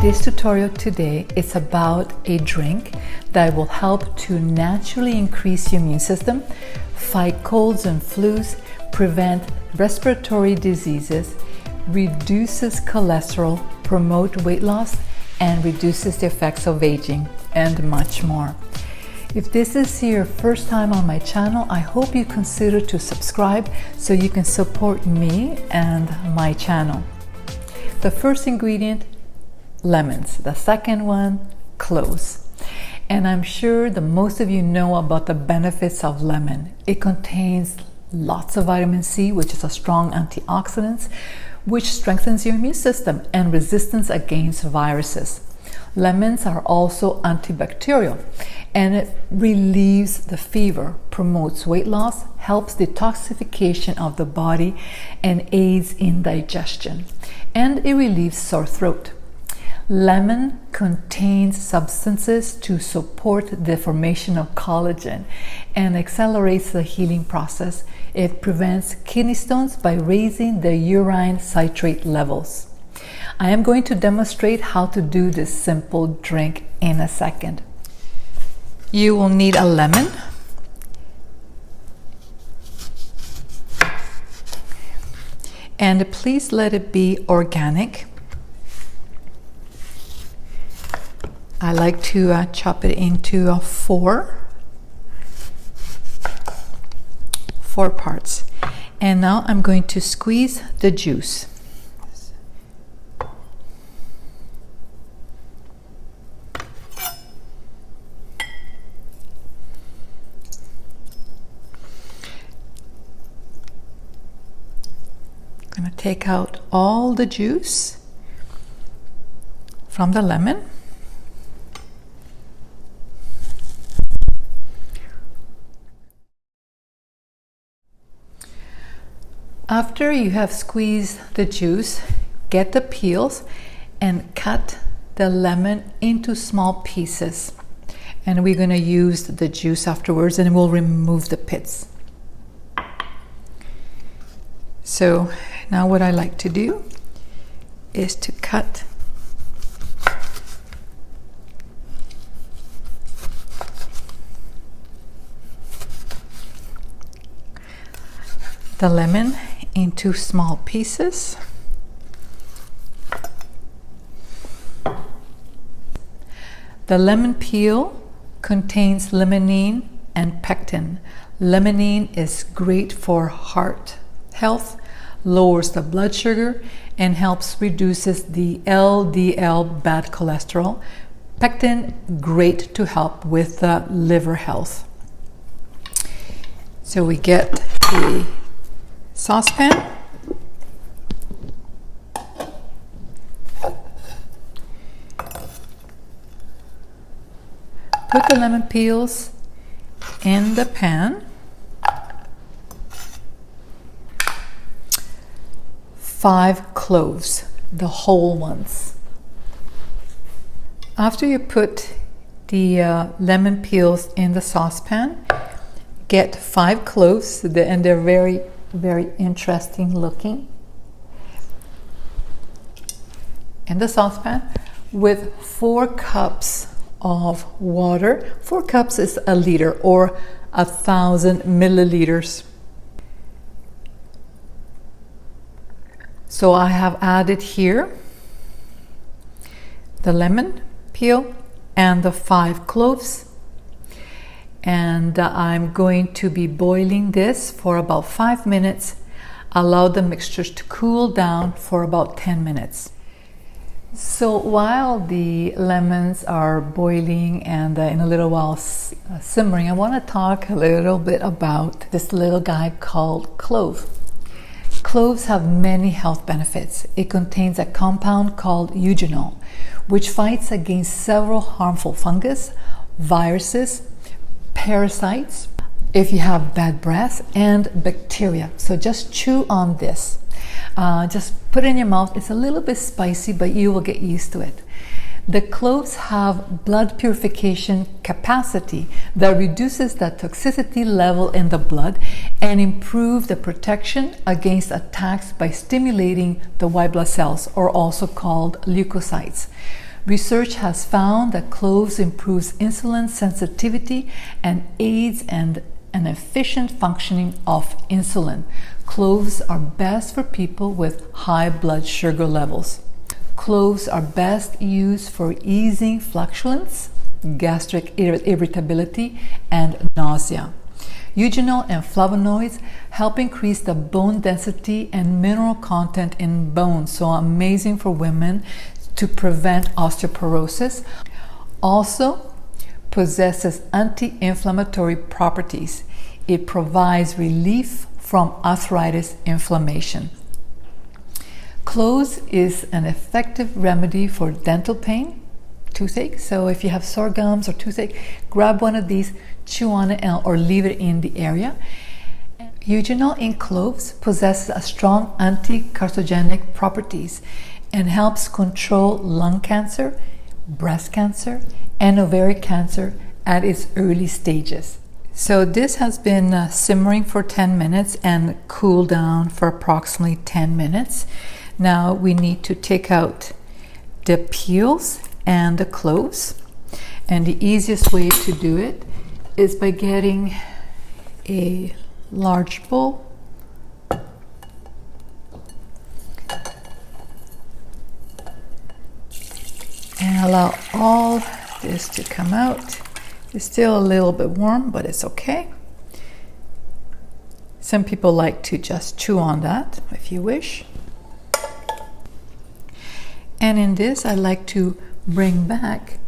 This tutorial today is about a drink that will help to naturally increase your immune system, fight colds and flus, prevent respiratory diseases, reduces cholesterol, promote weight loss, and reduces the effects of aging, and much more. If this is your first time on my channel, I hope you consider to subscribe so you can support me and my channel. The first ingredient, lemons. The second one, cloves. And I'm sure that most of you know about the benefits of lemon. It contains lots of vitamin C, which is a strong antioxidant, which strengthens your immune system and resistance against viruses. Lemons are also antibacterial, and it relieves the fever, promotes weight loss, helps detoxification of the body, and aids in digestion. And it relieves sore throat. Lemon contains substances to support the formation of collagen and accelerates the healing process. It prevents kidney stones by raising the urine citrate levels. I am going to demonstrate how to do this simple drink in a second. You will need a lemon, and please let it be organic. I like to chop it into four parts. And now I'm going to squeeze the juice. I'm going to take out all the juice from the lemon. After you have squeezed the juice, get the peels and cut the lemon into small pieces. And we're going to use the juice afterwards, and we'll remove the pits. So now what I like to do is to cut the lemon into small pieces. The lemon peel contains limonene and pectin. Limonene is great for heart health, lowers the blood sugar, and helps reduces the LDL bad cholesterol. Pectin, great to help with liver health. So we get a saucepan, put the lemon peels in the pan, 5 cloves, the whole ones. After you put the lemon peels in the saucepan, get 5 cloves, and they're very interesting looking, in the saucepan with 4 cups of water. 4 cups is a liter or 1,000 milliliters. So I have added here the lemon peel and the 5 cloves. And I'm going to be boiling this for about 5 minutes. Allow the mixtures to cool down for about 10 minutes. So while the lemons are boiling and in a little while simmering, I want to talk a little bit about this little guy called clove. Cloves have many health benefits. It contains a compound called eugenol, which fights against several harmful fungus, viruses, parasites, if you have bad breath, and bacteria. So just chew on this. Just put it in your mouth. It's a little bit spicy, but you will get used to it. The cloves have blood purification capacity that reduces the toxicity level in the blood and improve the protection against attacks by stimulating the white blood cells, or also called leukocytes. Research has found that cloves improves insulin sensitivity and aids in an efficient functioning of insulin. Cloves are best for people with high blood sugar levels. Cloves are best used for easing flatulence, gastric irritability, and nausea. Eugenol and flavonoids help increase the bone density and mineral content in bones, so amazing for women to prevent osteoporosis. Also possesses anti-inflammatory properties. It provides relief from arthritis inflammation. Cloves is an effective remedy for dental pain, toothache. So if you have sore gums or toothache, grab one of these, chew on it, or leave it in the area. Eugenol in cloves possesses a strong anti-carcinogenic properties and helps control lung cancer, breast cancer, and ovarian cancer at its early stages. So this has been simmering for 10 minutes and cooled down for approximately 10 minutes. Now we need to take out the peels and the cloves. And the easiest way to do it is by getting a large bowl and allow all this to come out. It's still a little bit warm, but it's okay. Some people like to just chew on that if you wish. And in this, I like to bring back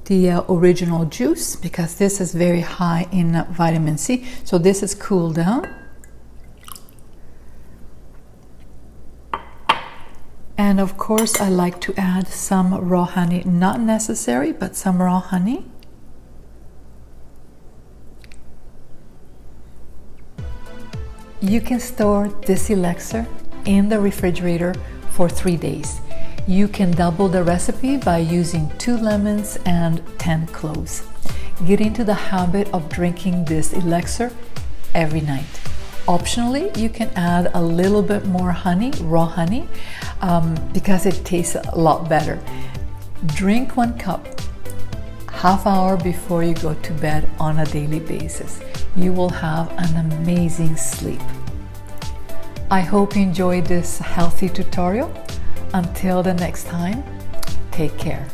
the original juice because this is very high in vitamin C. So this is cooled down. And of course, I like to add some raw honey. Not necessary, but some raw honey. You can store this elixir in the refrigerator for 3 days. You can double the recipe by using 2 lemons and 10 cloves. Get into the habit of drinking this elixir every night. Optionally, you can add a little bit more honey, raw honey, because it tastes a lot better. Drink 1 cup half hour before you go to bed on a daily basis. You will have an amazing sleep. I hope you enjoyed this healthy tutorial. Until the next time, take care.